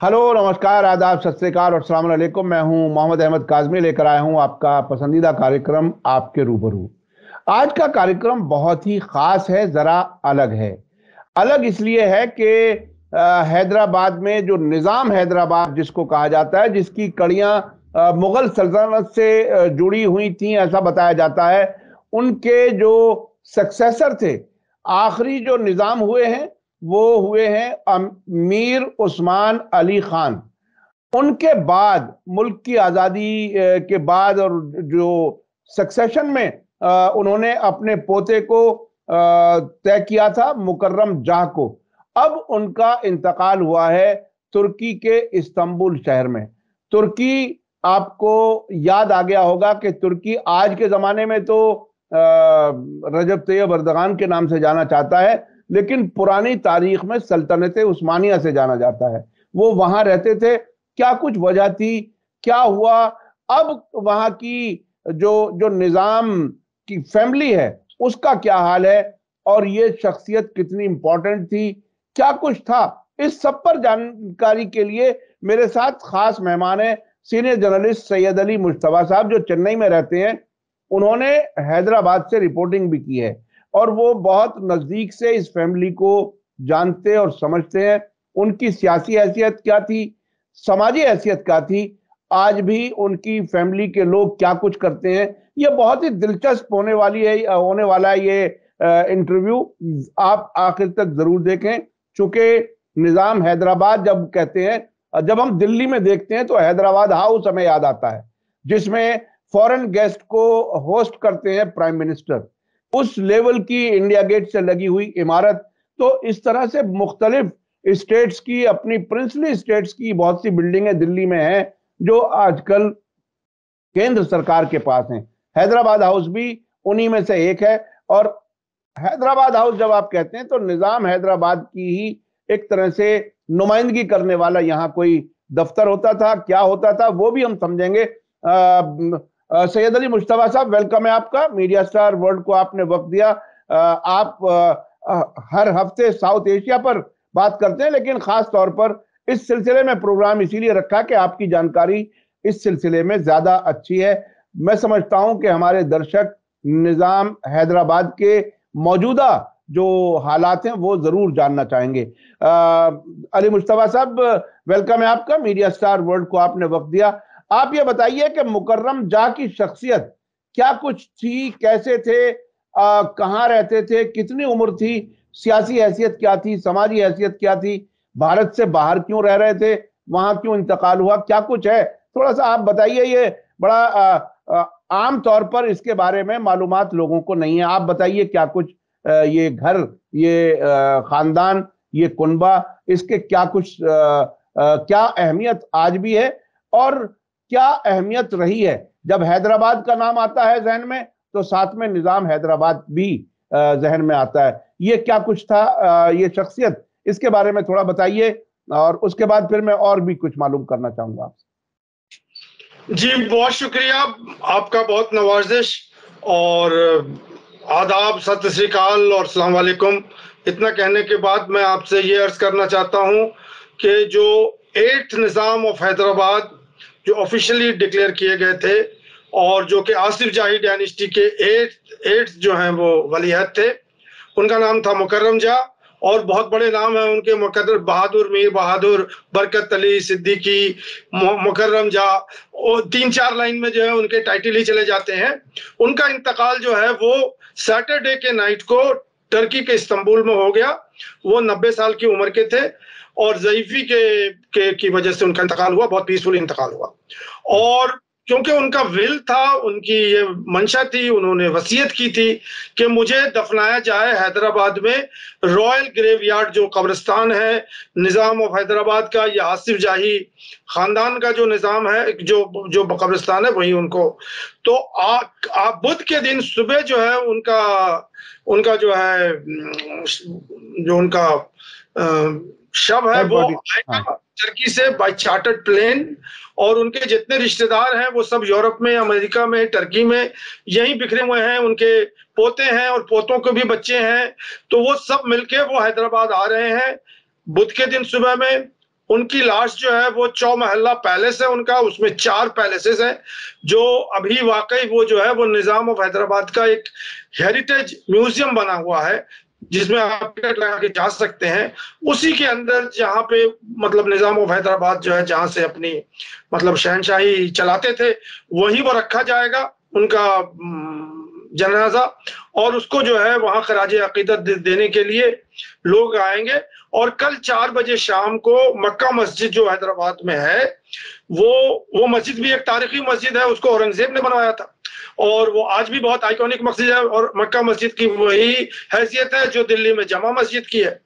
Hello, नमस्कार, आदाब, सत श्री अकाल और अस्सलाम वालेकुम। मैं हूं मोहम्मद अहमद काज़मी, लेकर आया हूं आपका पसंदीदा कार्यक्रम आपके रूबरू। आज का कार्यक्रम बहुत ही खास है, जरा अलग है। अलग इसलिए है कि हैदराबाद में जो निज़ाम हैदराबाद जिसको कहा जाता है, जिसकी कड़ियां मुगल सल्तनत से जुड़ी हुई थी, ऐसा बताया जाता है। उनके जो सक्सेसर थे, आखिरी जो निज़ाम हुए हैं, वो हुए हैं मीर उस्मान अली खान। उनके बाद मुल्क की आज़ादी के बाद और जो सक्सेशन में उन्होंने अपने पोते को तय किया था, मुकर्रम जाह को। अब उनका इंतकाल हुआ है तुर्की के इस्तांबुल शहर में। तुर्की, आपको याद आ गया होगा कि तुर्की आज के ज़माने में तो रजब तैयब अर्दगान के नाम से जाना चाहता है, लेकिन पुरानी तारीख में सल्तनत उस्मानिया से जाना जाता है। वो वहां रहते थे। क्या कुछ वजह थी, क्या हुआ, अब वहां की जो जो निजाम की फैमिली है उसका क्या हाल है, और ये शख्सियत कितनी इंपॉर्टेंट थी, क्या कुछ था, इस सब पर जानकारी के लिए मेरे साथ खास मेहमान है सीनियर जर्नलिस्ट सैयद अली मुश्तबा साहब, जो चेन्नई में रहते हैं। उन्होंने हैदराबाद से रिपोर्टिंग भी की है और वो बहुत नजदीक से इस फैमिली को जानते और समझते हैं। उनकी सियासी हैसियत क्या थी, समाजी हैसियत क्या थी, आज भी उनकी फैमिली के लोग क्या कुछ करते हैं। ये बहुत ही दिलचस्प होने वाला है ये इंटरव्यू। आप आखिर तक जरूर देखें, चूंकि निजाम हैदराबाद जब कहते हैं, जब हम दिल्ली में देखते हैं तो हैदराबाद हाउस हमें याद आता है, जिसमें फॉरेन गेस्ट को होस्ट करते हैं प्राइम मिनिस्टर। उस लेवल की इंडिया गेट से लगी हुई इमारत। तो इस तरह से मुख्तलिफ स्टेट्स की, अपनी प्रिंसली स्टेट्स की बहुत सी बिल्डिंगें दिल्ली में हैं जो आजकल केंद्र सरकार के पास हैं। हैदराबाद हाउस भी उन्हीं में से एक है। और हैदराबाद हाउस जब आप कहते हैं तो निजाम हैदराबाद की ही एक तरह से नुमाइंदगी करने वाला यहाँ कोई दफ्तर होता था, क्या होता था वो भी हम समझेंगे। सैयद अली मुश्तबा साहब, वेलकम है आपका। मीडिया स्टार वर्ल्ड को आपने वक्त दिया। आप हर हफ्ते साउथ एशिया पर बात करते हैं, लेकिन खास तौर पर इस सिलसिले में प्रोग्राम इसीलिए रखा कि आपकी जानकारी इस सिलसिले में ज्यादा अच्छी है। मैं समझता हूं कि हमारे दर्शक निजाम हैदराबाद के मौजूदा जो हालात हैं वो जरूर जानना चाहेंगे। अली मुश्तबा साहब, वेलकम है आपका। मीडिया स्टार वर्ल्ड को आपने वक्त दिया। आप ये बताइए कि मुकर्रम जाह की शख्सियत क्या कुछ थी, कैसे थे, कहाँ रहते थे, कितनी उम्र थी, सियासी हैसियत क्या थी, समाजी हैसियत क्या थी, भारत से बाहर क्यों रह रहे थे, वहां क्यों इंतकाल हुआ, क्या कुछ है, थोड़ा सा आप बताइए। ये बड़ा आम तौर पर इसके बारे में मालूमात लोगों को नहीं है। आप बताइए क्या कुछ ये घर, ये खानदान, ये कुनबा, इसके क्या कुछ क्या अहमियत आज भी है, और क्या अहमियत रही है। जब हैदराबाद का नाम आता है जहन में तो साथ में निजाम हैदराबाद भी जहन में आता है। ये क्या कुछ था, ये शख्सियत, इसके बारे में थोड़ा बताइए, और उसके बाद फिर मैं और भी कुछ मालूम करना चाहूंगा आपसे। जी, बहुत शुक्रिया। आपका बहुत नवाजिश और आदाब, सत श्री अकाल और अस्सलाम वालेकुम। इतना कहने के बाद मैं आपसे ये अर्ज करना चाहता हूँ कि जो 8th निज़ाम ऑफ हैदराबाद जो ऑफिशियली डिक्लेयर किए गए थे, और जो कि आसिफ जाही डायनेस्टी के 8th जो हैं वो वलीअहद थे, उनका नाम था मुकर्रम जाह। और बहुत बड़े नाम हैं उनके, मुकद्दर बहादुर, मीर बहादुर, बरकत अली सिद्दीकी, मुकर्रम जाह, और 3-4 लाइन में जो है उनके टाइटल ही चले जाते हैं। उनका इंतकाल जो है वो सैटरडे के नाइट को टर्की के इस्तांबुल में हो गया। वो 90 साल की उम्र के थे और ज़ईफ़ी की वजह से उनका इंतकाल हुआ, बहुत पीसफुल इंतकाल हुआ। और क्योंकि उनका विल था, उनकी ये मंशा थी, उन्होंने वसीयत की थी कि मुझे दफनाया जाए हैदराबाद में रॉयल ग्रेवयार्ड, जो कब्रिस्तान है निज़ाम ऑफ हैदराबाद का, या आसिफ जाही खानदान का जो निज़ाम है, जो जो कब्रिस्तान है वही उनको। तो बुध के दिन सुबह जो है उनका जो है, जो उनका शव है वो आएगा टर्की से बाय चार्टर्ड प्लेन। और उनके जितने रिश्तेदार हैं वो सब यूरोप में, अमेरिका में, टर्की में यहीं बिखरे हुए हैं। उनके पोते हैं और पोतों के भी बच्चे हैं, तो वो सब मिलके वो हैदराबाद आ रहे हैं बुध के दिन सुबह में। उनकी लाश जो है वो चौमहल्ला पैलेस है उनका, उसमें 4 पैलेसेस हैं, जो अभी वाकई वो जो है वो निजाम ऑफ हैदराबाद का एक हेरिटेज म्यूजियम बना हुआ है, जिसमें आप टिकट लगा के जा सकते हैं। उसी के अंदर जहाँ पे मतलब निजाम ऑफ हैदराबाद जो है, जहाँ से अपनी मतलब शहनशाही चलाते थे, वहीं वो रखा जाएगा उनका जनाजा, और उसको जो है वहां खराज अकीदत देने के लिए लोग आएंगे। और कल 4 बजे शाम को मक्का मस्जिद जो हैदराबाद में है, वो मस्जिद भी एक तारीखी मस्जिद है, उसको औरंगजेब ने बनवाया था, और वो आज भी बहुत आइकॉनिक मस्जिद है, और मक्का मस्जिद की वही हैसियत है जो दिल्ली में जमा मस्जिद की है।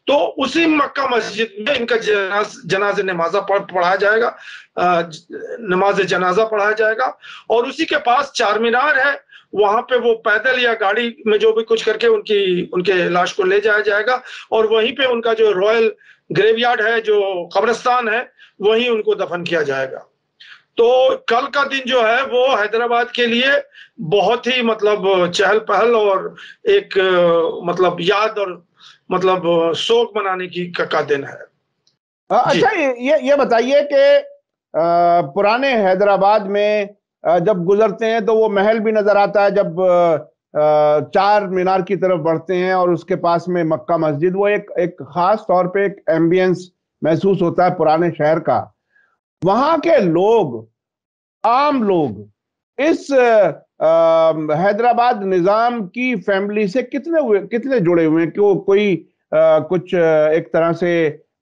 तो उसी मक्का मस्जिद में इनका जनाज नमाजा पढ़ाया जाएगा, नमाज जनाजा पढ़ाया जाएगा। और उसी के पास चार मीनार है, वहां पे वो पैदल या गाड़ी में जो भी कुछ करके उनके लाश को ले जाया जाएगा, और वहीं पे उनका जो रॉयल ग्रेवयार्ड है, जो कब्रिस्तान है, वहीं उनको दफन किया जाएगा। तो कल का दिन जो है वो हैदराबाद के लिए बहुत ही मतलब चहल पहल और एक मतलब याद और मतलब शोक मनाने का दिन है। अच्छा, ये बताइए कि पुराने हैदराबाद में जब गुजरते हैं तो वो महल भी नजर आता है, जब चार मीनार की तरफ बढ़ते हैं और उसके पास में मक्का मस्जिद, वो एक खास तौर पे एक एम्बियंस महसूस होता है पुराने शहर का। वहां के लोग, आम लोग इस हैदराबाद निजाम की फैमिली से कितने जुड़े हुए हैं? क्यों कोई कुछ एक तरह से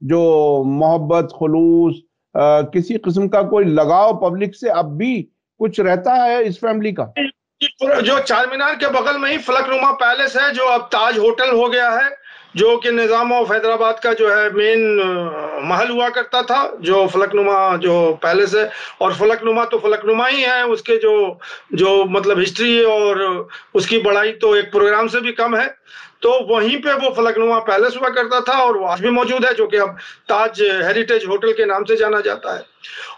जो मोहब्बत, खुलूस, किसी किस्म का कोई लगाव पब्लिक से अब भी कुछ रहता है इस फैमिली का? जो चार मीनार के बगल में ही फलकनुमा पैलेस है, जो अब ताज होटल हो गया है, जो कि निजाम ऑफ हैदराबाद का जो है मेन महल हुआ करता था, जो फलकनुमा जो पैलेस है। और फलकनुमा तो फलकनुमा ही है, उसके जो मतलब हिस्ट्री और उसकी बड़ाई तो एक प्रोग्राम से भी कम है। तो वहीं पे वो फलकनुमा पैलेस हुआ करता था, और वो आज भी मौजूद है, जो कि अब ताज हेरिटेज होटल के नाम से जाना जाता है।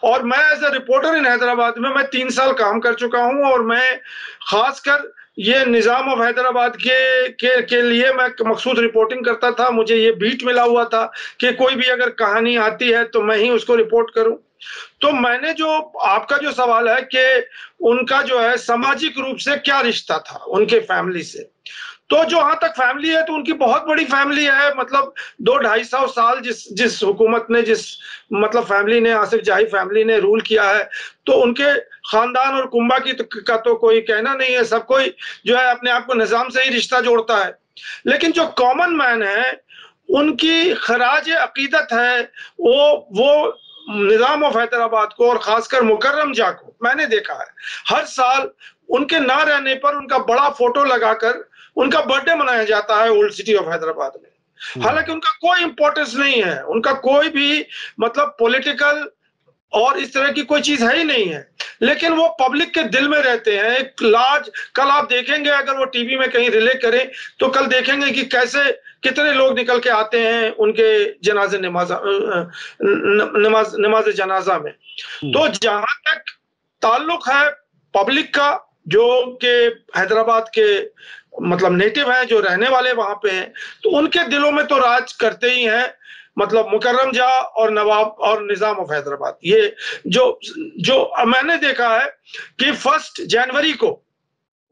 और मैं एज ए रिपोर्टर इन हैदराबाद में मैं 3 साल काम कर चुका हूं, और मैं खासकर ये निजाम ऑफ हैदराबाद के लिए मैं मखसूस रिपोर्टिंग करता था। मुझे ये बीट मिला हुआ था कि कोई भी अगर कहानी आती है तो मैं ही उसको रिपोर्ट करूं। तो मैंने जो आपका जो सवाल है कि उनका जो है सामाजिक रूप से क्या रिश्ता था उनके फैमिली से, तो जहां तक फैमिली है तो उनकी बहुत बड़ी फैमिली है। मतलब 200-250 साल जिस हुकूमत ने, जिस मतलब फैमिली ने, आसिफ जाही फैमिली ने रूल किया है, तो उनके खानदान और कुंबा का तो कोई कहना नहीं है। सब कोई जो है अपने आप को निजाम से ही रिश्ता जोड़ता है। लेकिन जो कॉमन मैन है, उनकी खराज अकीदत है वो निजाम ऑफ हैदराबाद को, और खासकर मुकर्रम जा को मैंने देखा है हर साल उनके ना रहने पर उनका बड़ा फोटो लगाकर उनका बर्थडे मनाया जाता है ओल्ड सिटी ऑफ हैदराबाद में। हालांकि उनका कोई इंपॉर्टेंस नहीं है, उनका कोई भी मतलब पॉलिटिकल और इस तरह की कोई चीज है ही नहीं है, लेकिन वो पब्लिक के दिल में रहते हैं। एक लार्ज, कल आप देखेंगे अगर वो टीवी में कहीं रिले करें तो कल देखेंगे कि कैसे कितने लोग निकल के आते हैं उनके जनाजे नमाज जनाजा में। तो जहां तक ताल्लुक है पब्लिक का, जो कि हैदराबाद के मतलब नेटिव हैं, जो रहने वाले वहां पे हैं, तो उनके दिलों में तो राज करते ही हैं मतलब मुकर्रम जा और नवाब और निजाम ऑफ हैदराबाद। ये जो मैंने देखा है कि 1 जनवरी को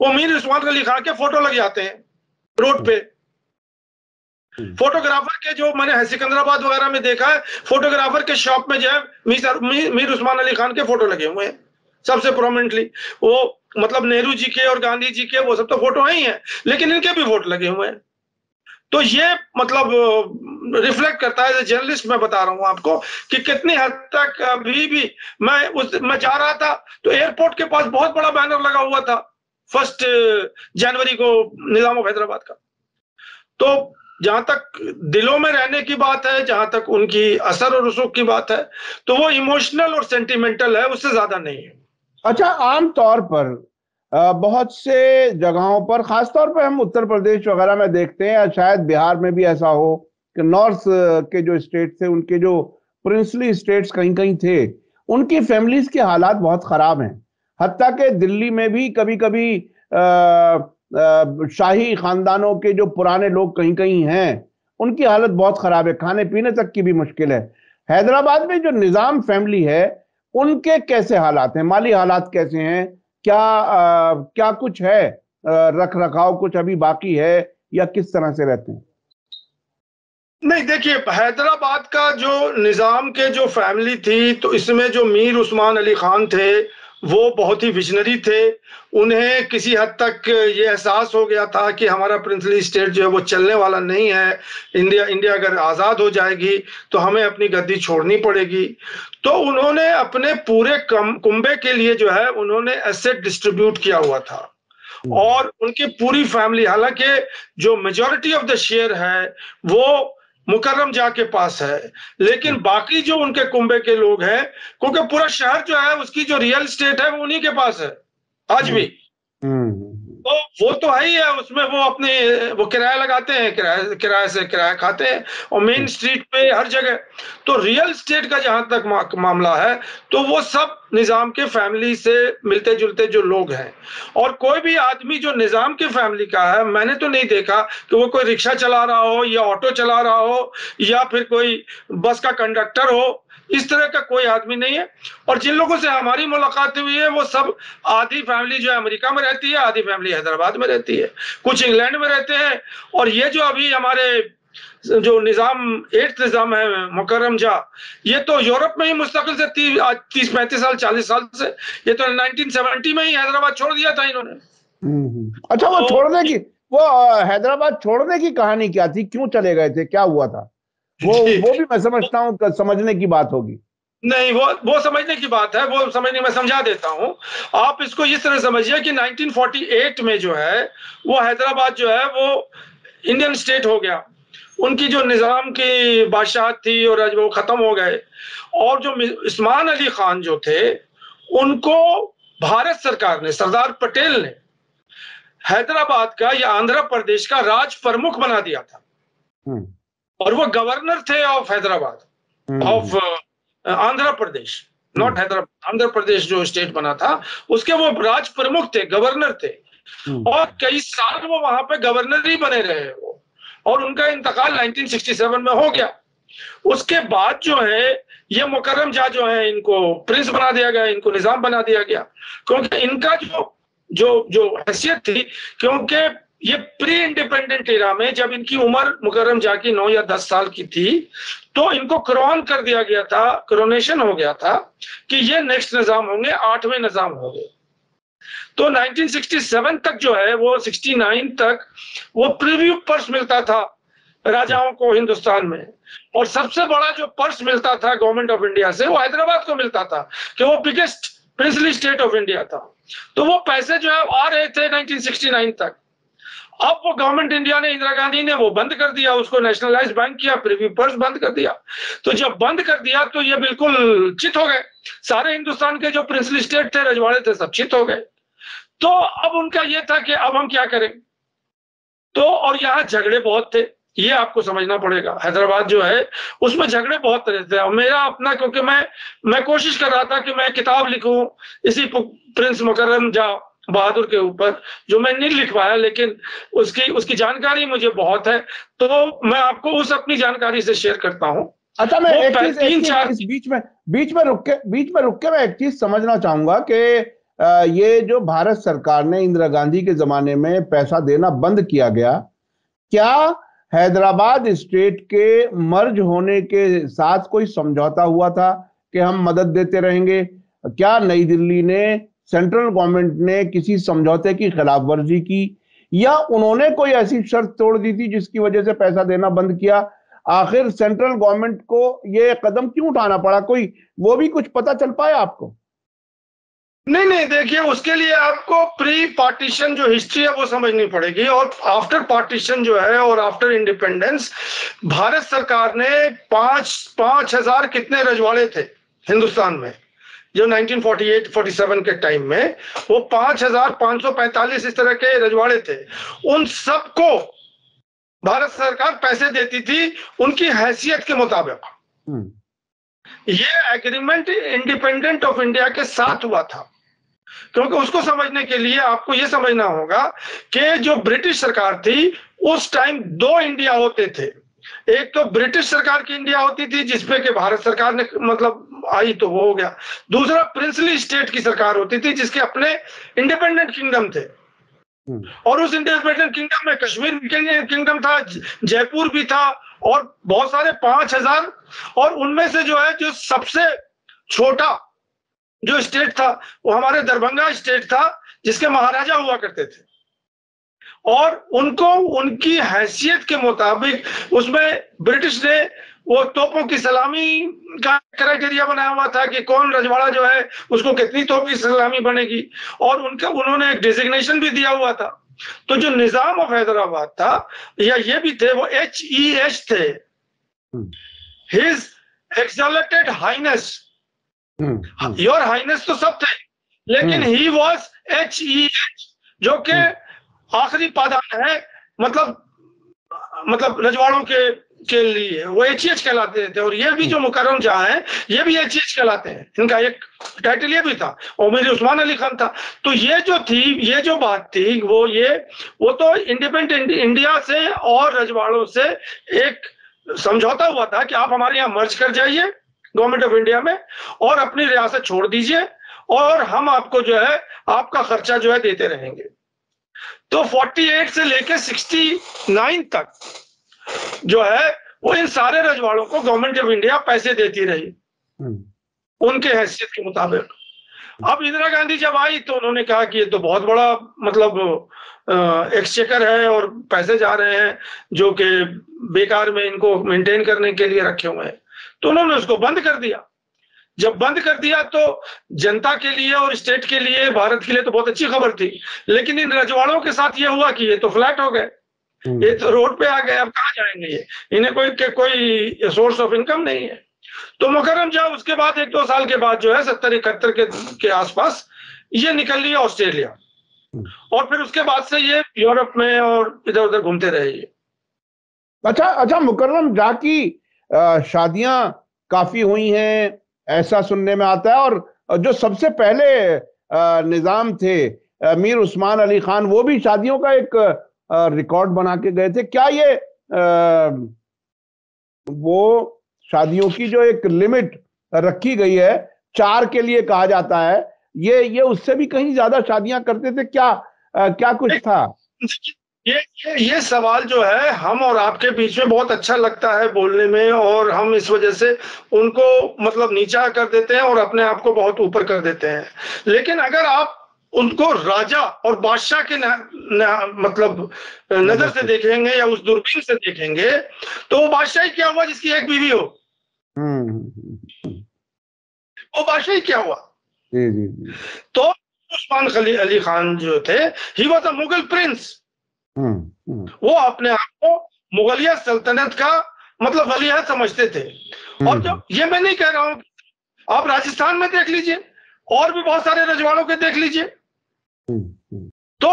वो मीर उस्मान अली खान के फोटो लग जाते हैं रोड पे। फोटोग्राफर के, जो मैंने सिकंदराबाद वगैरह में देखा है, फोटोग्राफर के शॉप में जो है मीर उस्मान अली खान के फोटो लगे हुए हैं सबसे प्रोमिनेंटली। वो मतलब नेहरू जी के और गांधी जी के वो सब तो फोटो ही हैं, लेकिन इनके भी फोटो लगे हुए हैं। तो ये मतलब रिफ्लेक्ट करता है, जर्नलिस्ट मैं बता रहा हूं आपको कि कितनी हद तक अभी भी मैं जा रहा था तो एयरपोर्ट के पास बहुत बड़ा बैनर लगा हुआ था 1 जनवरी को निजाम ऑफ हैदराबाद का। तो जहां तक दिलों में रहने की बात है, जहां तक उनकी असर और रसूख की बात है, तो वो इमोशनल और सेंटिमेंटल है, उससे ज्यादा नहीं है। अच्छा, आम तौर पर बहुत से जगहों पर, खासतौर पर हम उत्तर प्रदेश वगैरह में देखते हैं, या शायद बिहार में भी ऐसा हो कि नॉर्थ के जो स्टेट थे, उनके जो प्रिंसली स्टेट्स कहीं कहीं थे, उनकी फैमिलीज के हालात बहुत खराब हैं। हत्ता के दिल्ली में भी कभी कभी शाही खानदानों के जो पुराने लोग कहीं कहीं हैं, उनकी हालत बहुत खराब है, खाने पीने तक की भी मुश्किल है। हैदराबाद में जो निजाम फैमिली है उनके कैसे हालात हैं, माली हालात कैसे हैं, क्या कुछ है, रख रखाव कुछ अभी बाकी है या किस तरह से रहते हैं? नहीं, देखिए, हैदराबाद का जो निजाम के जो फैमिली थी, तो इसमें जो मीर उस्मान अली खान थे वो बहुत ही विजनरी थे। उन्हें किसी हद तक ये एहसास हो गया था कि हमारा प्रिंसली स्टेट जो है वो चलने वाला नहीं है। इंडिया अगर आज़ाद हो जाएगी तो हमें अपनी गद्दी छोड़नी पड़ेगी। तो उन्होंने अपने पूरे कुंबे के लिए जो है उन्होंने एसेट डिस्ट्रीब्यूट किया हुआ था। और उनकी पूरी फैमिली, हालांकि जो मेजॉरिटी ऑफ द शेयर है वो मुकर्रम जा के पास है, लेकिन बाकी जो उनके कुंबे के लोग हैं, क्योंकि पूरा शहर जो है उसकी जो रियल एस्टेट है वो उन्हीं के पास है आज भी। तो वो तो है ही है, उसमें वो अपने वो किराया लगाते हैं, किराए से किराया खाते हैं, और मेन स्ट्रीट पे हर जगह। तो रियल एस्टेट का जहां तक मामला है तो वो सब निजाम के फैमिली से मिलते जुलते जो लोग हैं। और कोई भी आदमी जो निजाम के फैमिली का है, मैंने तो नहीं देखा कि वो कोई रिक्शा चला रहा हो या ऑटो चला रहा हो या फिर कोई बस का कंडक्टर हो, इस तरह का कोई आदमी नहीं है। और जिन लोगों से हमारी मुलाकात हुई है वो सब, आधी फैमिली जो है अमेरिका में रहती है, आधी फैमिली हैदराबाद में रहती है, कुछ इंग्लैंड में रहते हैं। और ये जो अभी हमारे जो निजाम, 8th निजाम है मुकर्रम जा, ये तो यूरोप में ही मुस्तकिल से 30-35 साल 40 साल से, ये तो 1970 में ही हैदराबाद छोड़ दिया था इन्होंने। अच्छा, वो छोड़ने की, वो हैदराबाद छोड़ने की कहानी क्या थी, क्यों चले गए थे, क्या हुआ था? वो भी मैं समझता हूँ समझने की बात होगी। नहीं, वो समझने की बात है, वो समझने में समझा देता हूं। आप इसको इस तरह समझिए कि 1948 में जो है वो हैदराबाद जो है वो इंडियन स्टेट हो गया। उनकी जो निजाम की बादशाहत थी और आज वो खत्म हो गए। और जो उस्मान अली खान जो थे उनको भारत सरकार ने, सरदार पटेल ने हैदराबाद का या आंध्र प्रदेश का राज प्रमुख बना दिया था। और वो गवर्नर थे of Hyderabad, of Andhra Pradesh, not Hyderabad, Andhra Pradesh जो स्टेट बना था उसके वो राज प्रमुख थे, गवर्नर थे। और कई साल वो वहां पे गवर्नर ही बने रहे वो। और उनका इंतकाल 1967 में हो गया। उसके बाद जो है ये मुकर्रम जा जो है इनको प्रिंस बना दिया गया, इनको निजाम बना दिया गया, क्योंकि इनका जो जो जो हैसियत थी, क्योंकि ये प्री इंडिपेंडेंट एरा में जब इनकी उम्र मुकर्रम जा की 9 या 10 साल की थी तो इनको क्रोन कर दिया गया था, क्रोनेशन हो गया था कि ये नेक्स्ट निजाम होंगे, 8वें निजाम होंगे। तो 1967 तक जो है वो 69 तक वो प्रीव्यू पर्स मिलता था राजाओं को हिंदुस्तान में। और सबसे बड़ा जो पर्स मिलता था गवर्नमेंट ऑफ इंडिया से वो हैदराबाद को मिलता था कि वो biggest princely state of India था। तो वो पैसे जो है आ रहे थे 1969 तक। अब वो गवर्नमेंट इंडिया ने, इंदिरा गांधी ने वो बंद कर दिया, उसको नेशनलाइज बैंक किया, प्रीव्यू पर्स बंद कर दिया। तो जब बंद कर दिया तो ये बिल्कुल चित हो गए, सारे हिंदुस्तान के जो प्रिंसली स्टेट थे, रजवाड़े थे, सब चित हो गए। तो अब उनका ये था कि अब हम क्या करें। तो और यहाँ झगड़े बहुत थे, ये आपको समझना पड़ेगा। हैदराबाद जो है उसमें झगड़े बहुत रहते हैं। और मेरा अपना, क्योंकि मैं कोशिश कर रहा था कि मैं किताब लिखूं इसी प्रिंस मुकर्रम जा बहादुर के ऊपर, जो मैं नहीं लिख पाया, लेकिन उसकी जानकारी मुझे बहुत है, तो मैं आपको उस अपनी जानकारी से शेयर करता हूं। अच्छा, मैं एक चीज बीच में रुक के मैं एक चीज समझना चाहूंगा कि ये जो भारत सरकार ने इंदिरा गांधी के जमाने में पैसा देना बंद किया गया, क्या हैदराबाद स्टेट के मर्ज होने के साथ कोई समझौता हुआ था कि हम मदद देते रहेंगे? क्या नई दिल्ली ने, सेंट्रल गवर्नमेंट ने किसी समझौते की खिलाफ वर्जी की, या उन्होंने कोई ऐसी शर्त तोड़ दी थी जिसकी वजह से पैसा देना बंद किया? आखिर सेंट्रल गवर्नमेंट को ये कदम क्यों उठाना पड़ा? कोई वो भी कुछ पता चल पाया आपको? नहीं, देखिए, उसके लिए आपको प्री पार्टीशन जो हिस्ट्री है वो समझनी पड़ेगी। और आफ्टर पार्टीशन जो है और आफ्टर इंडिपेंडेंस, भारत सरकार ने 5,000 कितने रजवाड़े थे हिंदुस्तान में जो 1948-47 के टाइम में, वो 5,545 इस तरह के रजवाड़े थे। उन सबको भारत सरकार पैसे देती थी उनकी हैसियत के मुताबिक। ये एग्रीमेंट इंडिपेंडेंट ऑफ इंडिया के साथ हुआ था, क्योंकि उसको समझने के लिए आपको ये समझना होगा कि जो ब्रिटिश सरकार थी उस टाइम 2 इंडिया होते थे। एक तो ब्रिटिश सरकार की इंडिया होती थी जिसपे कि भारत सरकार ने मतलब आई तो वो हो गया। दूसरा प्रिंसली स्टेट की सरकार होती थी जिसके अपने इंडिपेंडेंट किंगडम थे, और उस इंडिपेंडेंट किंगडम में कश्मीर किंगडम था, जयपुर भी था, और बहुत सारे 5000, और उनमें से जो है जो सबसे छोटा जो स्टेट था वो हमारे दरभंगा स्टेट था, जिसके महाराजा हुआ करते थे, और उनको उनकी हैसियत के मुताबिक उसमें ब्रिटिश ने वो तोपों की सलामी का क्राइटेरिया बनाया हुआ था कि कौन रजवाड़ा जो है उसको कितनी तोप की सलामी बनेगी, और उनका उन्होंने एक डेजिग्नेशन भी दिया हुआ था। तो जो निजाम ऑफ हैदराबाद था, या ये भी थे, वो HEH थे, his exalted highness. Your highness तो सब थे, लेकिन ही वॉज HEH, जो कि आखिरी पादान है, मतलब रजवाड़ों के लिए वो HH कहलाते थे। और ये भी जो मुकर्रम जहां है ये भी HH कहलाते हैं, इनका एक टाइटल ये भी था, और मेरे उस्मान अली खान था। तो ये जो थी, ये जो बात थी, वो तो इंडिपेंडेंट इंडिया से और रजवाड़ों से एक समझौता हुआ था कि आप हमारे यहाँ मर्ज कर जाइए गवर्नमेंट ऑफ इंडिया में, और अपनी रियासत छोड़ दीजिए, और हम आपको जो है आपका खर्चा जो है देते रहेंगे। तो 48 से लेकर 69 तक जो है वो इन सारे रजवाड़ों को गवर्नमेंट ऑफ इंडिया पैसे देती रही उनके हैसियत के मुताबिक। अब इंदिरा गांधी जब आई तो उन्होंने कहा कि ये तो बहुत बड़ा मतलब एक्सचेकर है और पैसे जा रहे हैं जो कि बेकार में इनको मेंटेन करने के लिए रखे हुए हैं, तो उन्होंने उसको बंद कर दिया। जब बंद कर दिया तो जनता के लिए और स्टेट के लिए, भारत के लिए तो बहुत अच्छी खबर थी, लेकिन इन रजवाड़ों के साथ ये हुआ कि ये तो फ्लैट हो गए, ये तो रोड पे आ गए, अब कहाँ जाएंगे ये, इन्हें कोई सोर्स ऑफ इनकम नहीं है। तो मुकर्रम जहाँ उसके बाद 1-2 साल के बाद जो है 70-71 के आसपास ये निकल लिया ऑस्ट्रेलिया, और फिर उसके बाद से ये यूरोप में और इधर उधर घूमते रहे ये। अच्छा मुकर्रम जहाँ की शादियां काफी हुई हैं ऐसा सुनने में आता है, और जो सबसे पहले निजाम थे मीर उस्मान अली खान, वो भी शादियों का एक रिकॉर्ड बना के गए थे। क्या ये वो शादियों की जो एक लिमिट रखी गई है 4 के लिए कहा जाता है, ये उससे भी कहीं ज्यादा शादियां करते थे क्या? क्या कुछ था? ये सवाल जो है हम और आपके बीच में बहुत अच्छा लगता है बोलने में, और हम इस वजह से उनको मतलब नीचा कर देते हैं और अपने आप को बहुत ऊपर कर देते हैं। लेकिन अगर आप उनको राजा और बादशाह के मतलब नजर से देखेंगे या उस दूरबीन से देखेंगे, तो वो बादशाह ही क्या हुआ जिसकी एक बीवी हो? वो बादशाह ही क्या हुआ? जी। तो उस्मान अली खान जो थे, he was a Mughal Prince. वो अपने आप को मुगलिया सल्तनत का मतलब वलीअहद समझते थे। और जो ये मैं नहीं कह रहा हूं, आप राजस्थान में देख लीजिए, और भी बहुत सारे रजवाड़ों के देख लीजिए, तो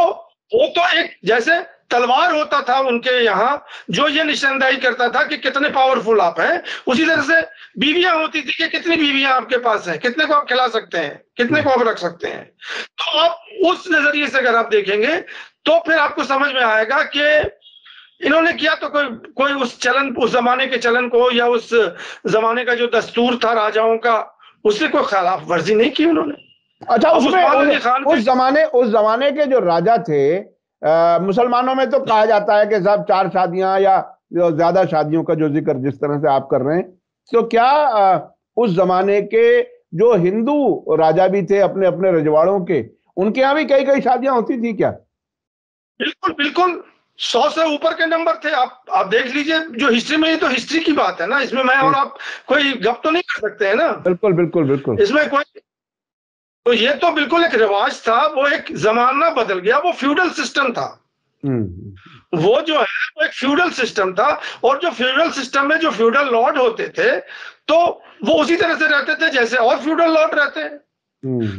वो तो एक जैसे तलवार होता था उनके यहाँ जो ये निशानदाही करता था कि कितने पावरफुल आप हैं, उसी तरह से बीवियां होती थी कि कितनी बीवियां आपके पास हैं, कितने को आप खिला सकते हैं, कितने को आप रख सकते हैं। तो आप उस नजरिए से अगर आप देखेंगे तो फिर आपको समझ में आएगा कि इन्होंने किया तो कोई उस जमाने के चलन को या उस जमाने का जो दस्तूर था राजाओं का, उससे कोई खिलाफ वर्जी नहीं की उन्होंने। अच्छा, उस जमाने के जो राजा थे, मुसलमानों में तो कहा जाता है कि साहब 4 शादियां या ज्यादा शादियों का जो जिक्र जिस तरह से आप कर रहे हैं, तो क्या उस जमाने के जो हिंदू राजा भी थे अपने अपने रजवाड़ों के, उनके यहाँ भी कई शादियां होती थी क्या? बिल्कुल 100 से ऊपर के नंबर थे। आप देख लीजिए, जो हिस्ट्री में, ये तो हिस्ट्री की बात है ना, इसमें मैं और आप कोई गप तो नहीं कर सकते हैं ना। बिल्कुल इसमें कोई, तो ये तो बिल्कुल एक रिवाज था, वो एक जमाना बदल गया, वो फ्यूडल सिस्टम था। वो जो है वो एक फ्यूडल सिस्टम था, और जो फ्यूडल सिस्टम में जो फ्यूडल लॉर्ड होते थे तो वो उसी तरह से रहते थे जैसे और फ्यूडल लॉर्ड रहते हैं।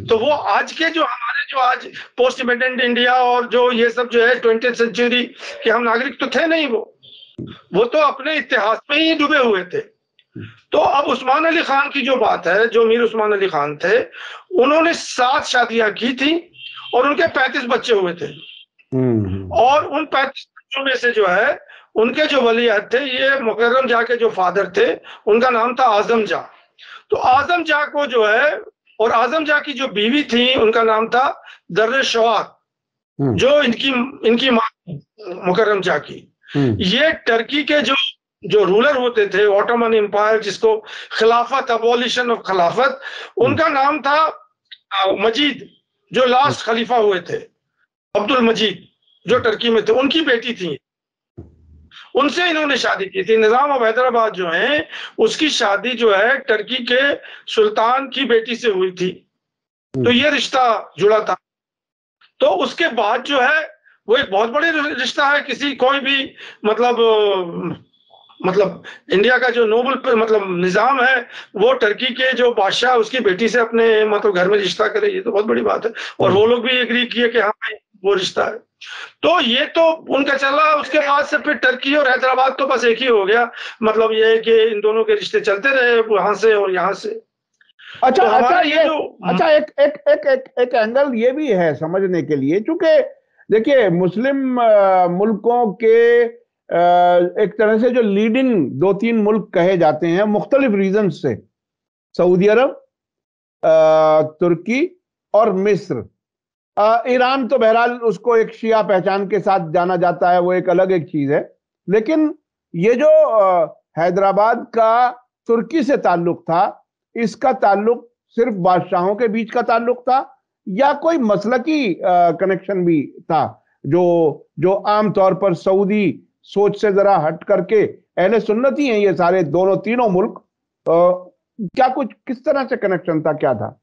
तो वो आज के जो हमारे जो आज पोस्ट इंडिपेंडेंट इंडिया और जो ये सब जो है 20th सेंचुरी के हम नागरिक तो थे नहीं, वो तो अपने इतिहास में ही डूबे हुए थे। तो अब उस्मान अली खान की जो बात है, जो मीर उस्मान अली खान थे, उन्होंने 7 शादियां की थी और उनके 35 बच्चे हुए थे। और उन 35 बच्चों में से जो है उनके जो वलीअहद थे, ये मुकर्रम जा के जो फादर थे, उनका नाम था आजम जा। तो आजम जा को जो है, और आजम जा की जो बीवी थी उनका नाम था दर्र शवाक, जो इनकी माँ मुकर्रम जा की। ये टर्की के जो रूलर होते थे, ऑटोमन एम्पायर, जिसको खिलाफत, अबॉलिशन ऑफ खिलाफत, उनका नाम था मजीद, जो लास्ट खलीफा हुए थे, अब्दुल मजीद, जो टर्की में थे, उनकी बेटी थी। उनसे इन्होंने शादी की थी। निजाम ऑफ हैदराबाद जो है, उसकी शादी जो है टर्की के सुल्तान की बेटी से हुई थी। तो ये रिश्ता जुड़ा था। तो उसके बाद जो है वो एक बहुत बड़ी रिश्ता है। किसी कोई भी मतलब इंडिया का जो नोबल मतलब निजाम है, वो टर्की के जो बादशाह उसकी बेटी से अपने मतलब घर में रिश्ता करे, ये तो बहुत बड़ी बात है। और वो लोग भी एग्री किए कि हाँ वो रिश्ता है। तो ये तो उनका चला। उसके बाद से फिर टर्की और हैदराबाद तो बस एक ही हो गया। मतलब ये है कि इन दोनों के रिश्ते चलते रहे, वहां से और यहाँ से। अच्छा तो अच्छा, ये जो अच्छा, एक एक एक एक एक एंगल ये भी है समझने के लिए, क्योंकि देखिए मुस्लिम मुल्कों के एक तरह से जो लीडिंग दो तीन मुल्क कहे जाते हैं मुख्तलिफ रीजन से, सऊदी अरब, तुर्की और मिस्र। ईरान तो बहरहाल उसको एक शिया पहचान के साथ जाना जाता है, वो एक अलग एक चीज है। लेकिन ये जो हैदराबाद का तुर्की से ताल्लुक था, इसका ताल्लुक सिर्फ बादशाहों के बीच का ताल्लुक था या कोई मसलकी कनेक्शन भी था, जो आम तौर पर सऊदी सोच से जरा हट करके अहले सुन्नती हैं ये सारे दोनों तीनों मुल्क, क्या कुछ किस तरह से कनेक्शन था, क्या था?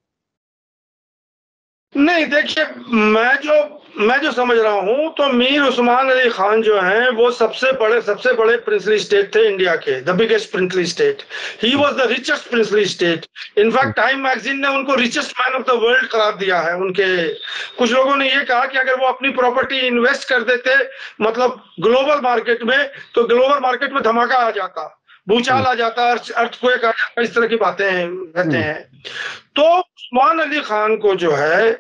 नहीं, देखिए, मैं जो समझ रहा हूं, तो मीर उस्मान अली खान जो हैं वो सबसे बड़े प्रिंसली स्टेट थे इंडिया के, the biggest princely state. He was the richest princely state. In fact time magazine ने उनको richest man of the world करार दिया है। उनके कुछ लोगों ने ये कहा कि अगर वो अपनी प्रॉपर्टी इन्वेस्ट कर देते मतलब ग्लोबल मार्केट में, तो ग्लोबल मार्केट में धमाका आ जाता, भूचाल आ जाता, अर्थक्वेक आ जाता, इस तरह की बातें कहते हैं। तो उस्मान अली खान को जो है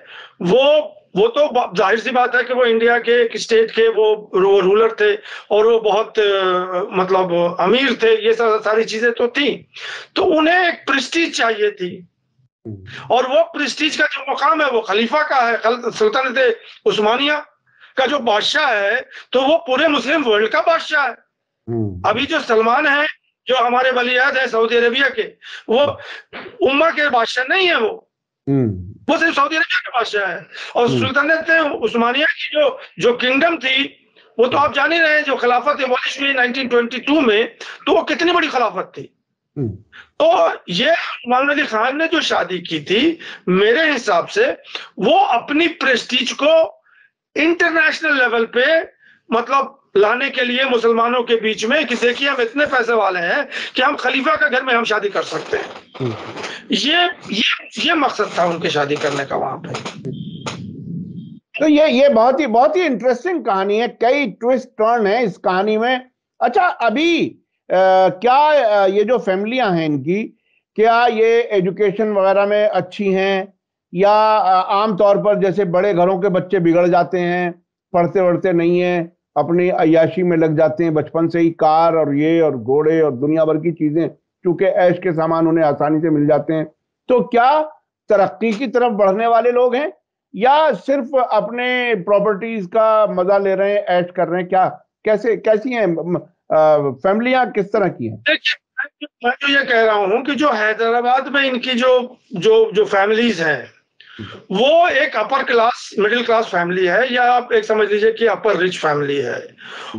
वो तो जाहिर सी बात है कि वो इंडिया के एक स्टेट के वो रूलर थे, और वो बहुत मतलब अमीर थे, ये सारी चीजें तो थी। तो उन्हें एक प्रेस्टीज चाहिए थी, और वो प्रेस्टीज का जो मुकाम है वो खलीफा का है। सुल्तानत उस्मानिया का जो बादशाह है, तो वो पूरे मुस्लिम वर्ल्ड का बादशाह है। अभी जो सलमान है, जो हमारे वलीअहद है सऊदी अरेबिया के, वो उम्मा के बादशाह नहीं है, वो सिर्फ सऊदी अरेबिया के बादशाह है। और सुल्तानत उस्मानिया की जो किंगडम थी, वो तो आप जान ही रहे हैं, जो खिलाफत एबॉलिश हुई 1922 में, तो वो कितनी बड़ी खिलाफत थी। तो ये उस्मान अली खान ने जो शादी की थी, मेरे हिसाब से वो अपनी प्रेस्टीज को इंटरनेशनल लेवल पे मतलब लाने के लिए मुसलमानों के बीच में कि देखिए हम इतने पैसे वाले हैं कि हम खलीफा का घर में हम शादी कर सकते हैं। ये मकसद था उनके शादी करने का वहां पे। तो ये बहुत ही इंटरेस्टिंग कहानी है, कई ट्विस्ट टर्न है इस कहानी में। अच्छा, अभी क्या ये जो फैमिलियां हैं इनकी, क्या ये एजुकेशन वगैरह में अच्छी हैं, या आम तौर पर जैसे बड़े घरों के बच्चे बिगड़ जाते हैं, पढ़ते वढ़ते नहीं हैं, अपनी अय्याशी में लग जाते हैं, बचपन से ही कार और ये और घोड़े और दुनिया भर की चीजें, क्योंकि ऐश के सामान उन्हें आसानी से मिल जाते हैं। तो क्या तरक्की की तरफ बढ़ने वाले लोग हैं, या सिर्फ अपने प्रॉपर्टीज का मजा ले रहे हैं, ऐश कर रहे हैं? क्या कैसी हैं फैमिलियां, किस तरह की हैं? देखिए, मैं तो ये कह रहा हूं कि जो हैदराबाद में इनकी जो फैमिलीज हैं, वो एक upper class middle class family है, या आप एक समझ लीजिए कि अपर रिच फैमिली है।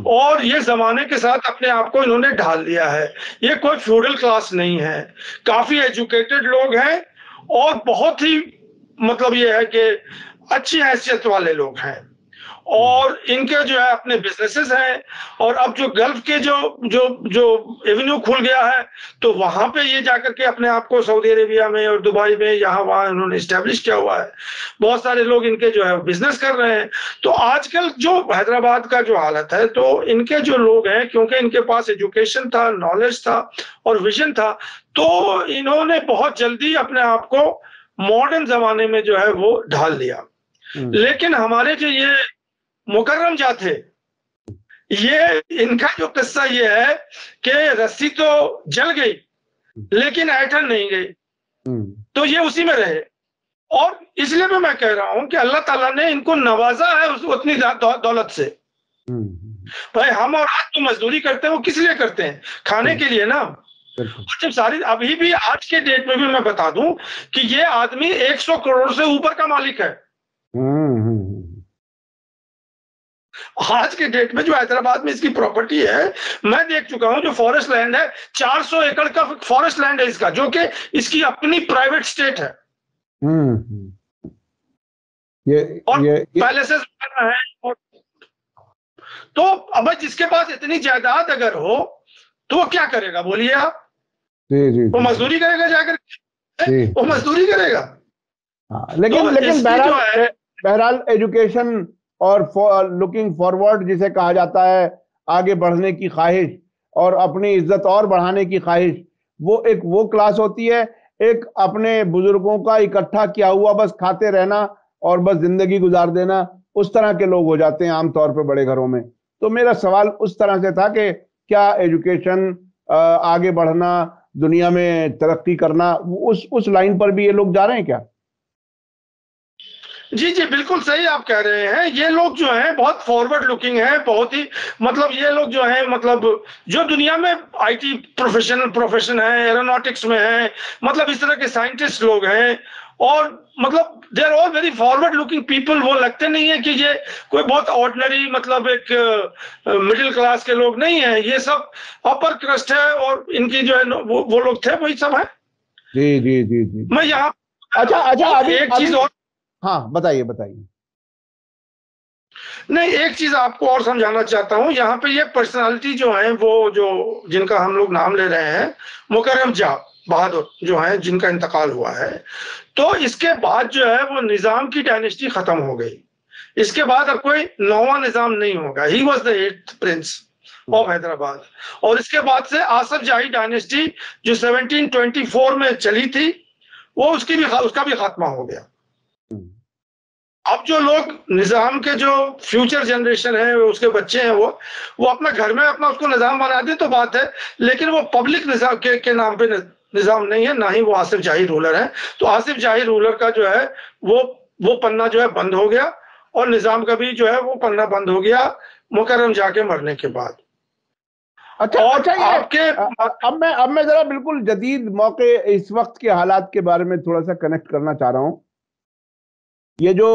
और ये जमाने के साथ अपने आप को इन्होंने ढाल लिया है। ये कोई फ्यूडल क्लास नहीं है, काफी एजुकेटेड लोग हैं, और बहुत ही मतलब ये है कि अच्छी हैसियत वाले लोग हैं। और इनके जो है अपने बिजनेसेस हैं, और अब जो गल्फ के जो जो जो एवेन्यू खुल गया है, तो वहां पे ये जाकर के अपने आप को सऊदी अरेबिया में और दुबई में यहाँ वहां इन्होंने स्टैब्लिश किया हुआ है। बहुत सारे लोग इनके जो है बिजनेस कर रहे हैं। तो आजकल जो हैदराबाद का जो हालत है, तो इनके जो लोग हैं, क्योंकि इनके पास एजुकेशन था, नॉलेज था और विजन था, तो इन्होंने बहुत जल्दी अपने आप को मॉडर्न जमाने में जो है वो ढाल लिया। लेकिन हमारे जो ये मुकर्रम जा थे, ये इनका जो किस्सा ये है कि रस्सी तो जल गई लेकिन ऐठन नहीं गई, तो ये उसी में रहे। और इसलिए भी मैं कह रहा हूं कि अल्लाह ताला ने इनको नवाजा है उस उतनी दौलत से। भाई हम और आप तो मजदूरी करते हैं, वो किस लिए करते हैं? खाने के लिए ना। और जब सारी अभी भी आज के डेट में भी मैं बता दूं कि ये आदमी 100 करोड़ से ऊपर का मालिक है। आज के डेट में जो हैदराबाद में इसकी प्रॉपर्टी है, मैं देख चुका हूं, जो फॉरेस्ट लैंड है 400 एकड़ का फॉरेस्ट लैंड है इसका, जो कि इसकी अपनी प्राइवेट स्टेट है। ये पैलेसेस है। तो अब जिसके पास इतनी जायदाद अगर हो तो वो क्या करेगा, बोलिए आप? वो मजदूरी करेगा जाकर, वो मजदूरी करेगा। लेकिन बहरहाल एजुकेशन और लुकिंग फॉरवर्ड जिसे कहा जाता है, आगे बढ़ने की ख्वाहिश और अपनी इज्जत और बढ़ाने की ख्वाहिश, वो क्लास होती है। एक अपने बुजुर्गों का इकट्ठा किया हुआ बस खाते रहना और बस जिंदगी गुजार देना, उस तरह के लोग हो जाते हैं आमतौर पर बड़े घरों में। तो मेरा सवाल उस तरह से था कि क्या एजुकेशन, आगे बढ़ना, दुनिया में तरक्की करना, उस लाइन पर भी ये लोग जा रहे हैं क्या? जी जी, बिल्कुल सही आप कह रहे हैं। ये लोग जो हैं बहुत फॉरवर्ड लुकिंग है, बहुत ही, मतलब ये लोग जो हैं, मतलब जो दुनिया में आईटी प्रोफेशन है, एरोनॉटिक्स में है, मतलब इस तरह के साइंटिस्ट लोग हैं, और मतलब they are all very forward looking people. वो लगते नहीं है कि ये कोई बहुत ऑर्डिनरी, मतलब एक मिडिल क्लास के लोग नहीं है। ये सब अपर क्रस्ट है, और इनकी जो है वो लोग थे, वही सब है। जी जी जी जी। मैं यहाँ अच्छा अभी एक चीज और, हाँ बताइए। नहीं, एक चीज आपको और समझाना चाहता हूं। यहाँ पे ये पर्सनालिटी जो है, वो जो जिनका हम लोग नाम ले रहे हैं, मुकर्रम जा बहादुर जो है, जिनका इंतकाल हुआ है, तो इसके बाद जो है वो निजाम की डायनेस्टी खत्म हो गई। इसके बाद अब कोई नौवां निजाम नहीं होगा। He was the 8th Prince of Hyderabad. और इसके बाद से आसफ जाही डायनेस्टी जो 1724 में चली थी, वो उसका भी खात्मा हो गया। अब जो लोग निजाम के जो फ्यूचर जनरेशन है, उसके बच्चे हैं, वो अपना घर में अपना उसको निजाम बना दे तो बात है, लेकिन वो पब्लिक निजाम के नाम पे निजाम नहीं है, ना ही वो आसिफ जाही रूलर है। तो आसिफ जाही रूलर का जो है वो पन्ना जो है बंद हो गया, और निजाम का भी जो है वो पन्ना बंद हो गया मुकर्रम जाके मरने के बाद। अच्छा ये अब मैं जरा बिल्कुल जदीद मौके, इस वक्त के हालात के बारे में थोड़ा सा कनेक्ट करना चाह रहा हूं। ये जो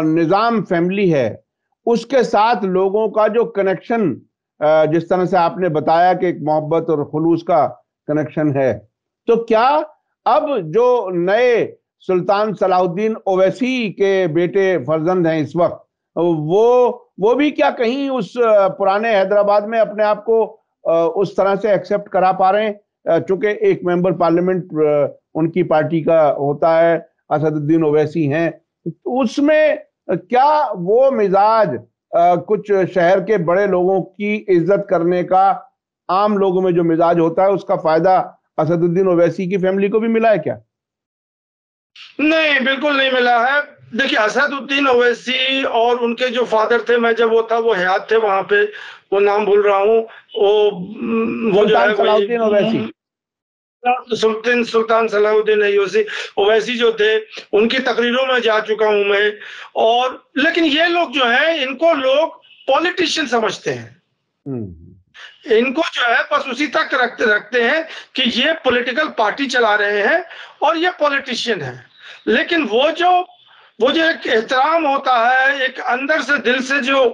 निजाम फैमिली है, उसके साथ लोगों का जो कनेक्शन, जिस तरह से आपने बताया कि एक मोहब्बत और खुलूस का कनेक्शन है, तो क्या अब जो नए सुल्तान सलाहुद्दीन ओवैसी के बेटे फर्जंद हैं इस वक्त, वो भी क्या कहीं उस पुराने हैदराबाद में अपने आप को उस तरह से एक्सेप्ट करा पा रहे हैं? चूंकि एक मेंबर पार्लियामेंट उनकी पार्टी का होता है, असदुद्दीन ओवैसी हैं, तो उसमें क्या वो मिजाज कुछ शहर के बड़े लोगों की इज्जत करने का, आम लोगों में जो मिजाज होता है, उसका फायदा असदुद्दीन ओवैसी की फैमिली को भी मिला है क्या? नहीं, बिल्कुल नहीं मिला है। देखिए, असदुद्दीन ओवैसी और उनके जो फादर थे, मैं जब वो हयात थे वहां पे, वो नाम भूल रहा हूँ, वो जो है सलाहुद्दीन ओवैसी, सुल्तान सलाहुद्दीन ओवैसी जो थे, उनकी तकरीरों में जा चुका हूं मैं। और लेकिन ये लोग जो है, इनको लोग पॉलिटिशियन समझते हैं। इनको जो है बस उसी तक रखते हैं कि ये पॉलिटिकल पार्टी चला रहे हैं और ये पॉलिटिशियन है। लेकिन वो जो एक एहतराम होता है, एक अंदर से दिल से जो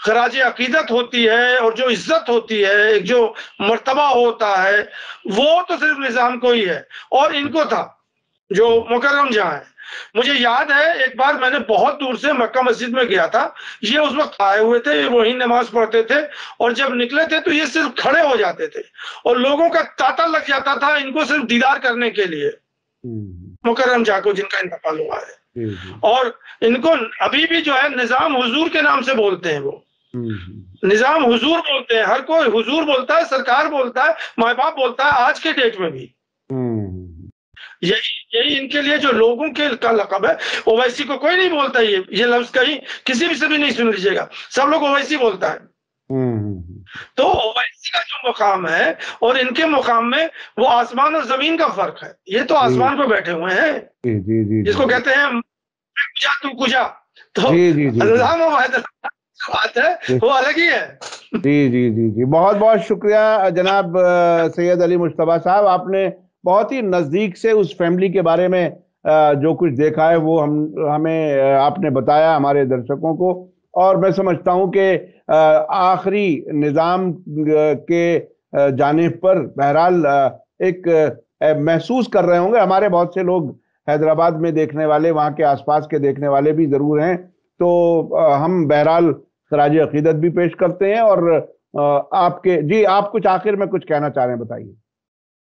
खराज अकीदत होती है, और जो इज्जत होती है, एक जो मर्तबा होता है, वो तो सिर्फ निजाम को ही है। और इनको था, जो मुकर्रम जहां है। मुझे याद है एक बार मैंने बहुत दूर से मक्का मस्जिद में गया था। ये उस वक्त आए हुए थे, वही नमाज पढ़ते थे, और जब निकले थे तो ये सिर्फ खड़े हो जाते थे, और लोगों का तांता लग जाता था इनको सिर्फ दीदार करने के लिए, मुकर्रम जाको जिनका इंतकाल हुआ है। और इनको अभी भी जो है निजाम हुजूर के नाम से बोलते हैं। वो निजाम हुजूर बोलते हैं, हर कोई हुजूर बोलता है, सरकार बोलता है, माँ बाप बोलता है, आज के डेट में भी। यही इनके लिए जो लोगों के का लक़ब है। ओवैसी को कोई नहीं बोलता, ये लफ्ज कहीं किसी भी से भी नहीं सुन लीजिएगा, सब लोग ओवैसी बोलता है। तो ओवैसी का जो मुकाम है और इनके मुकाम में वो आसमान और जमीन का फर्क है। ये तो आसमान पे बैठे हुए हैं, जी जी जी, जिसको कहते हैं कुजा तू कुजा, तो जी जी जी, निजाम और हैदराबाद बात है वो अलग ही है। जी जी जी जी, बहुत बहुत शुक्रिया जनाब सैयद अली मुश्तबा साहब। आपने बहुत ही नज़दीक से उस फैमिली के बारे में जो कुछ देखा है वो हमें आपने बताया हमारे दर्शकों को। और मैं समझता हूं कि आखिरी निज़ाम के जाने पर बहरहाल एक महसूस कर रहे होंगे। हमारे बहुत से लोग हैदराबाद में देखने वाले, वहाँ के आसपास के देखने वाले भी ज़रूर हैं। तो हम बहरहाल खराज अकीदत भी पेश करते हैं। और जी आप कुछ आखिर में कुछ कहना चाह रहे हैं, बताइए।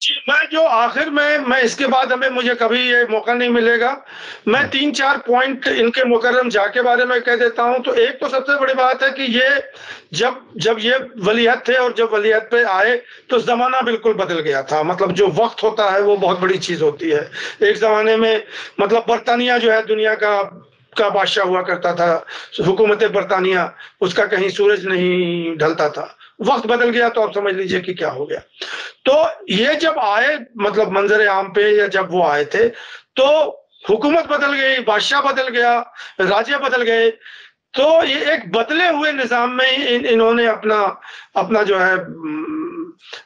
जी, मैं जो आखिर में, मैं इसके बाद हमें मुझे कभी ये मौका नहीं मिलेगा, मैं 3-4 पॉइंट इनके मुकर्रम जा के बारे में कह देता हूं। तो एक तो सबसे बड़ी बात है कि ये जब ये वलीअहद थे और जब वलीअहद पे आए तो जमाना बिल्कुल बदल गया था। मतलब जो वक्त होता है वो बहुत बड़ी चीज होती है। एक जमाने में मतलब बरतानिया जो है दुनिया का बादशाह हुआ करता था, हुकूमत बरतानिया, उसका कहीं सूरज नहीं ढलता था। वक्त बदल गया तो आप समझ लीजिए कि क्या हो गया। तो ये जब आए, मतलब मंजर आम पे, या जब वो आए थे, तो हुकूमत बदल गई, बादशाह बदल गया, राजे बदल गए। तो ये एक बदले हुए निजाम में इन्होंने अपना जो है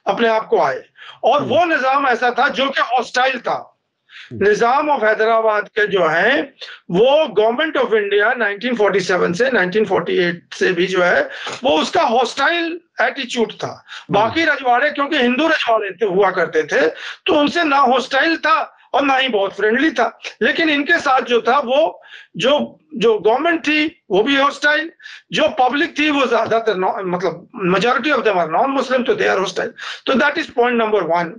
अपने आप को आए। और वो निजाम ऐसा था जो कि हॉस्टाइल था। निजाम ऑफ हैदराबाद के जो हैं वो गवर्नमेंट ऑफ इंडिया 1947 से 1948 से भी जो है वो उसका हॉस्टाइल एटीट्यूड था। बाकी रजवाड़े क्योंकि हिंदू रजवाड़े हुआ करते थे तो उनसे ना हॉस्टाइल था और ना ही बहुत फ्रेंडली था। लेकिन इनके साथ जो था वो जो गवर्नमेंट थी वो भी हॉस्टाइल, जो पब्लिक थी वो ज्यादातर मतलब majority of them are non Muslim, तो दे आर हॉस्टाइल। तो दैट इज पॉइंट नंबर 1।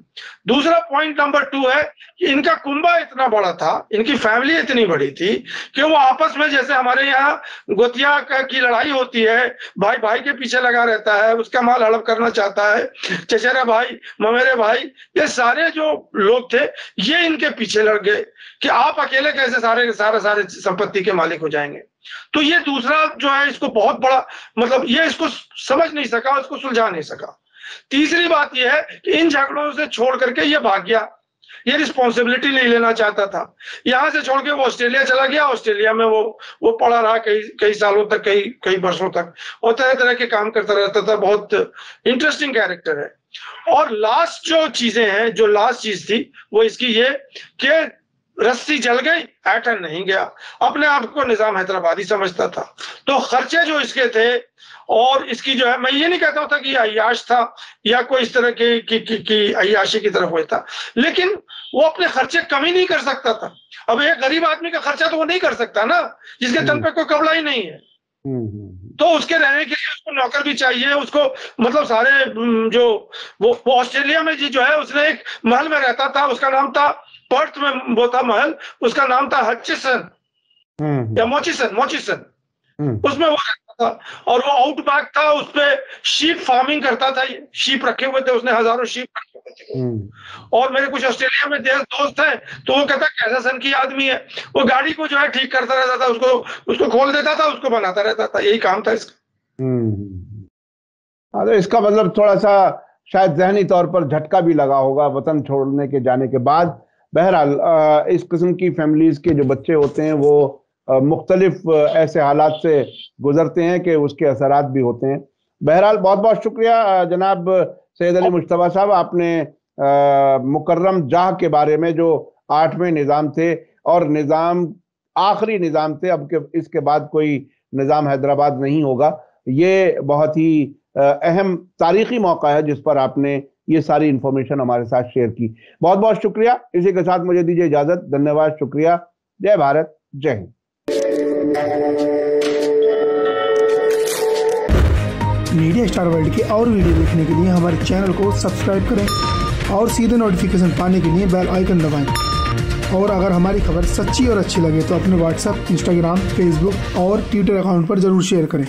दूसरा पॉइंट नंबर 2 है कि इनका कुंबा इतना बड़ा था, इनकी फैमिली इतनी बड़ी थी कि वो आपस में, जैसे हमारे यहाँ गोतिया की लड़ाई होती है, भाई भाई के पीछे लगा रहता है, उसका माल हड़प करना चाहता है, चचेरा भाई, ममेरे भाई, ये सारे जो लोग थे ये इनके पीछे लड़ गए कि आप अकेले कैसे सारे संपत्ति के मालिक हो जाएंगे। तो ये दूसरा जो है इसको बहुत बड़ा, मतलब ये इसको समझ नहीं सका, इसको सुलझा नहीं सका। तीसरी बात यह है कि इन झगड़ों से छोड़ करके ये भाग गया, ये रिस्पॉन्सिबिलिटी नहीं लेना चाहता था। यहां से छोड़ के वो ऑस्ट्रेलिया चला गया। ऑस्ट्रेलिया में वो पड़ा रहा कई सालों तक, कई वर्षों तक, और तरह तरह के काम करता रहता था। बहुत इंटरेस्टिंग कैरेक्टर है। और लास्ट जो चीजें हैं, जो लास्ट चीज थी वो इसकी ये कि रस्सी जल गई, ऐठन नहीं गया। अपने आप को निजाम हैदराबादी समझता था। तो खर्चे जो इसके थे, और इसकी जो है, मैं ये नहीं कहता था कि अय्याश था या कोई इस तरह की अय्याशी की तरफ हुआ था, लेकिन वो अपने खर्चे कम ही नहीं कर सकता था। अब एक गरीब आदमी का खर्चा तो वो नहीं कर सकता ना, जिसके तन पे कोई कपड़ा ही नहीं है। तो उसके रहने के लिए उसको नौकर भी चाहिए, उसको मतलब सारे जो वो ऑस्ट्रेलिया में जो है, उसने एक महल में रहता था, उसका नाम था, पर्थ में वो था महल, उसका नाम था हचिसन या मोचिसन। उसमें वो रहता था और वो आउटबैक था, उस पे शीप फार्मिंग करता था। शीप रखे हुए थे उसने, हजारों शीप रखे हुए थे। और मेरे कुछ ऑस्ट्रेलिया में दोस्त हैं, तो वो कहता कैसा सन की आदमी है, वो गाड़ी को जो है ठीक करता रहता था, उसको खोल देता था, उसको बनाता रहता था, यही काम था इसका। तो इसका मतलब थोड़ा सा शायद जहनी तौर पर झटका भी लगा होगा वतन छोड़ने के जाने के बाद। बहरहाल इस किस्म की फैमिलीज के जो बच्चे होते हैं वो मुख्तलिफ ऐसे हालात से गुजरते हैं कि उसके असरात भी होते हैं। बहरहाल बहुत बहुत शुक्रिया जनाब सैयद अली मुश्तबा साहब, आपने मुकर्रम जाह के बारे में, जो 8वें निज़ाम थे और निज़ाम आखिरी निज़ाम थे, अब इसके बाद कोई निज़ाम हैदराबाद नहीं होगा, ये बहुत ही अहम तारीखी मौका है जिस पर आपने ये सारी इंफॉर्मेशन हमारे साथ शेयर की। बहुत बहुत शुक्रिया। इसी के साथ मुझे दीजिए इजाजत। धन्यवाद, शुक्रिया। जय भारत, जय हिंद। मीडिया स्टार वर्ल्ड के और वीडियो देखने के लिए हमारे चैनल को सब्सक्राइब करें और सीधे नोटिफिकेशन पाने के लिए बेल आइकन दबाएं। और अगर हमारी खबर सच्ची और अच्छी लगे तो अपने व्हाट्सएप, इंस्टाग्राम, फेसबुक और ट्विटर अकाउंट पर जरूर शेयर करें।